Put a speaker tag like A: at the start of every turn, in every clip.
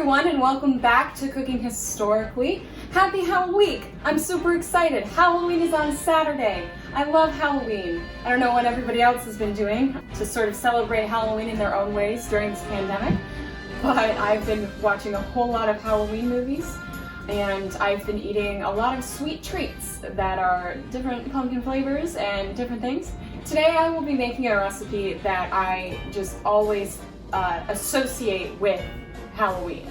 A: everyone, and welcome back to Cooking Historically. Happy Halloween! I'm super excited. Halloween is on Saturday. I love Halloween. I don't know what everybody else has been doing to sort of celebrate Halloween in their own ways during this pandemic, but I've been watching a whole lot of Halloween movies, and I've been eating a lot of sweet treats that are different pumpkin flavors and different things. Today I will be making a recipe that I just always associate with Halloween,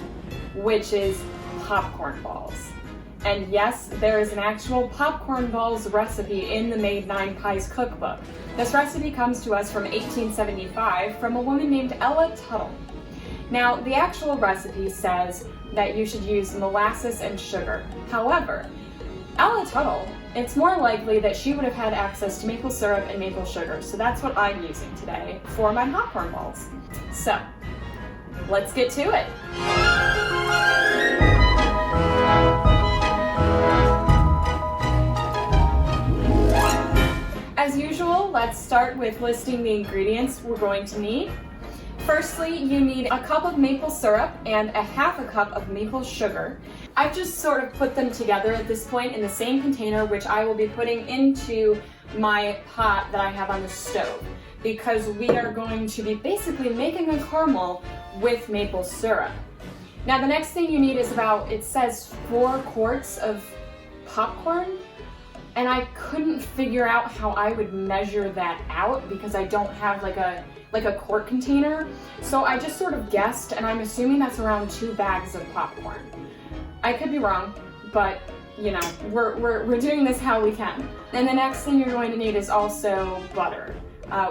A: which is popcorn balls. And yes, there is an actual popcorn balls recipe in the Made 9 Pies cookbook. This recipe comes to us from 1875 from a woman named Ella Tuttle. Now, the actual recipe says that you should use molasses and sugar. However, Ella Tuttle, it's more likely that she would have had access to maple syrup and maple sugar, so that's what I'm using today for my popcorn balls. So, let's get to it. As usual, let's start with listing the ingredients we're going to need. Firstly, you need a cup of maple syrup and a half a cup of maple sugar. I've just sort of put them together at this point in the same container, which I will be putting into my pot that I have on the stove, because we are going to be basically making a caramel with maple syrup. Now the next thing you need is it says 4 quarts of popcorn, and I couldn't figure out how I would measure that out because I don't have like a quart container. So I just sort of guessed, and I'm assuming that's around 2 bags of popcorn. I could be wrong, but you know, we're doing this how we can. And the next thing you're going to need is also butter.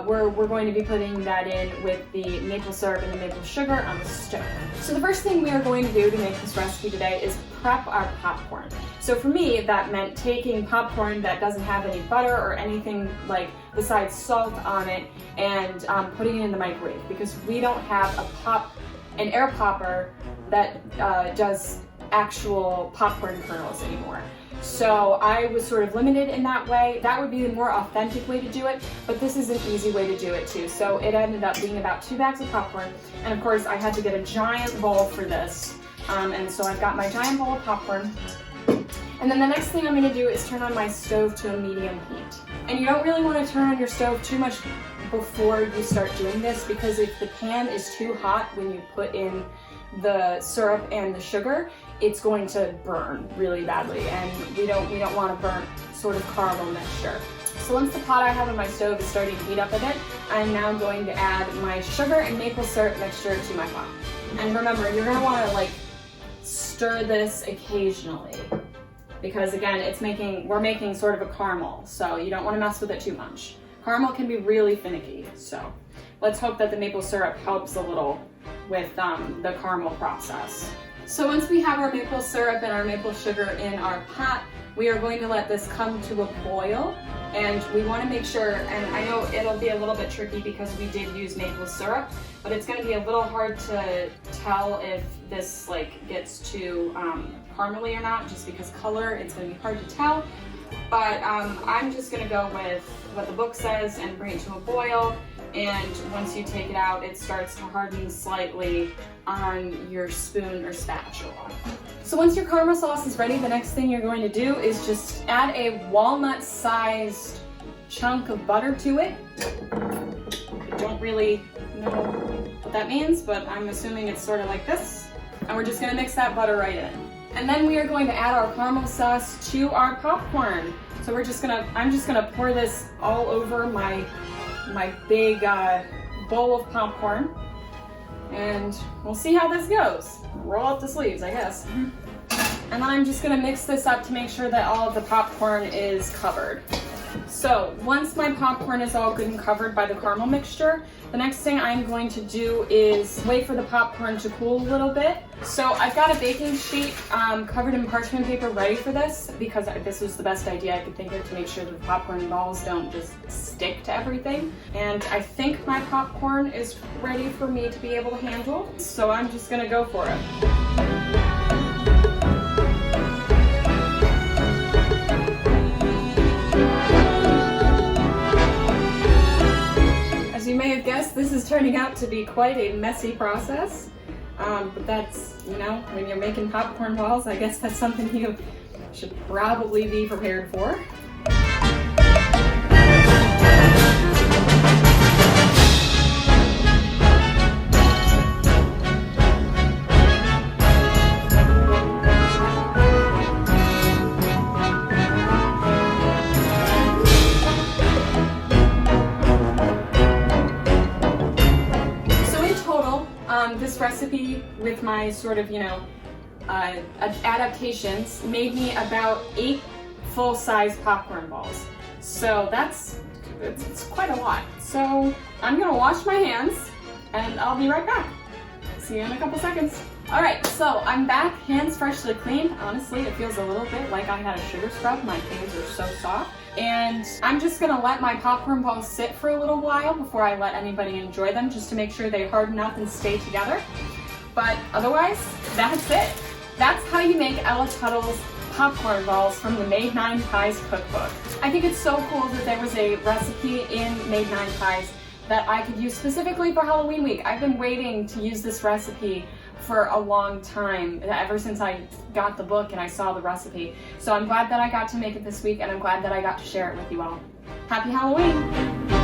A: We're going to be putting that in with the maple syrup and the maple sugar on the stove. So the first thing we are going to do to make this recipe today is prep our popcorn. So for me, that meant taking popcorn that doesn't have any butter or anything like besides salt on it and putting it in the microwave, because we don't have an air popper that does actual popcorn kernels anymore. So I was sort of limited in that way. That would be the more authentic way to do it, but this is an easy way to do it too. So it ended up being about 2 bags of popcorn, and of course I had to get a giant bowl for this. And so I've got my giant bowl of popcorn. And then the next thing I'm gonna do is turn on my stove to a medium heat. And you don't really wanna turn on your stove too much before you start doing this, because if the pan is too hot when you put in the syrup and the sugar, it's going to burn really badly, and we don't want a burnt sort of caramel mixture. So once the pot I have on my stove is starting to heat up a bit, I'm now going to add my sugar and maple syrup mixture to my pot. And remember, you're gonna wanna stir this occasionally, because again, we're making sort of a caramel, so you don't wanna mess with it too much. Caramel can be really finicky, so let's hope that the maple syrup helps a little with the caramel process. So once we have our maple syrup and our maple sugar in our pot, we are going to let this come to a boil, and we want to make sure, and I know it'll be a little bit tricky because we did use maple syrup, but it's going to be a little hard to tell if this gets too caramely or not, just because color, it's going to be hard to tell. But I'm just going to go with what the book says and bring it to a boil. And once you take it out, it starts to harden slightly on your spoon or spatula. So once your caramel sauce is ready, the next thing you're going to do is just add a walnut-sized chunk of butter to it. I don't really know what that means, but I'm assuming it's sort of like this. And we're just gonna mix that butter right in. And then we are going to add our caramel sauce to our popcorn. So I'm just gonna pour this all over my big bowl of popcorn, and we'll see how this goes. Roll up the sleeves, I guess. And then I'm just gonna mix this up to make sure that all of the popcorn is covered. So once my popcorn is all good and covered by the caramel mixture, the next thing I'm going to do is wait for the popcorn to cool a little bit. So I've got a baking sheet covered in parchment paper ready for this, because this was the best idea I could think of to make sure that the popcorn balls don't just stick to everything. And I think my popcorn is ready for me to be able to handle, so I'm just gonna go for it. As you may have guessed, this is turning out to be quite a messy process. but that's, you know, when you're making popcorn balls, I guess that's something you should probably be prepared for. This recipe with my sort of, you know, adaptations made me about 8 full-size popcorn balls. So it's quite a lot. So I'm gonna wash my hands and I'll be right back. See you in a couple seconds. All right, so I'm back, hands freshly cleaned. Honestly, it feels a little bit like I had a sugar scrub. My hands are so soft. And I'm just gonna let my popcorn balls sit for a little while before I let anybody enjoy them, just to make sure they harden up and stay together. But otherwise, that's it. That's how you make Ella Tuttle's popcorn balls from the Made 9 Pies cookbook. I think it's so cool that there was a recipe in Made 9 Pies that I could use specifically for Halloween week. I've been waiting to use this recipe for a long time, ever since I got the book and I saw the recipe. So I'm glad that I got to make it this week, and I'm glad that I got to share it with you all. Happy Halloween!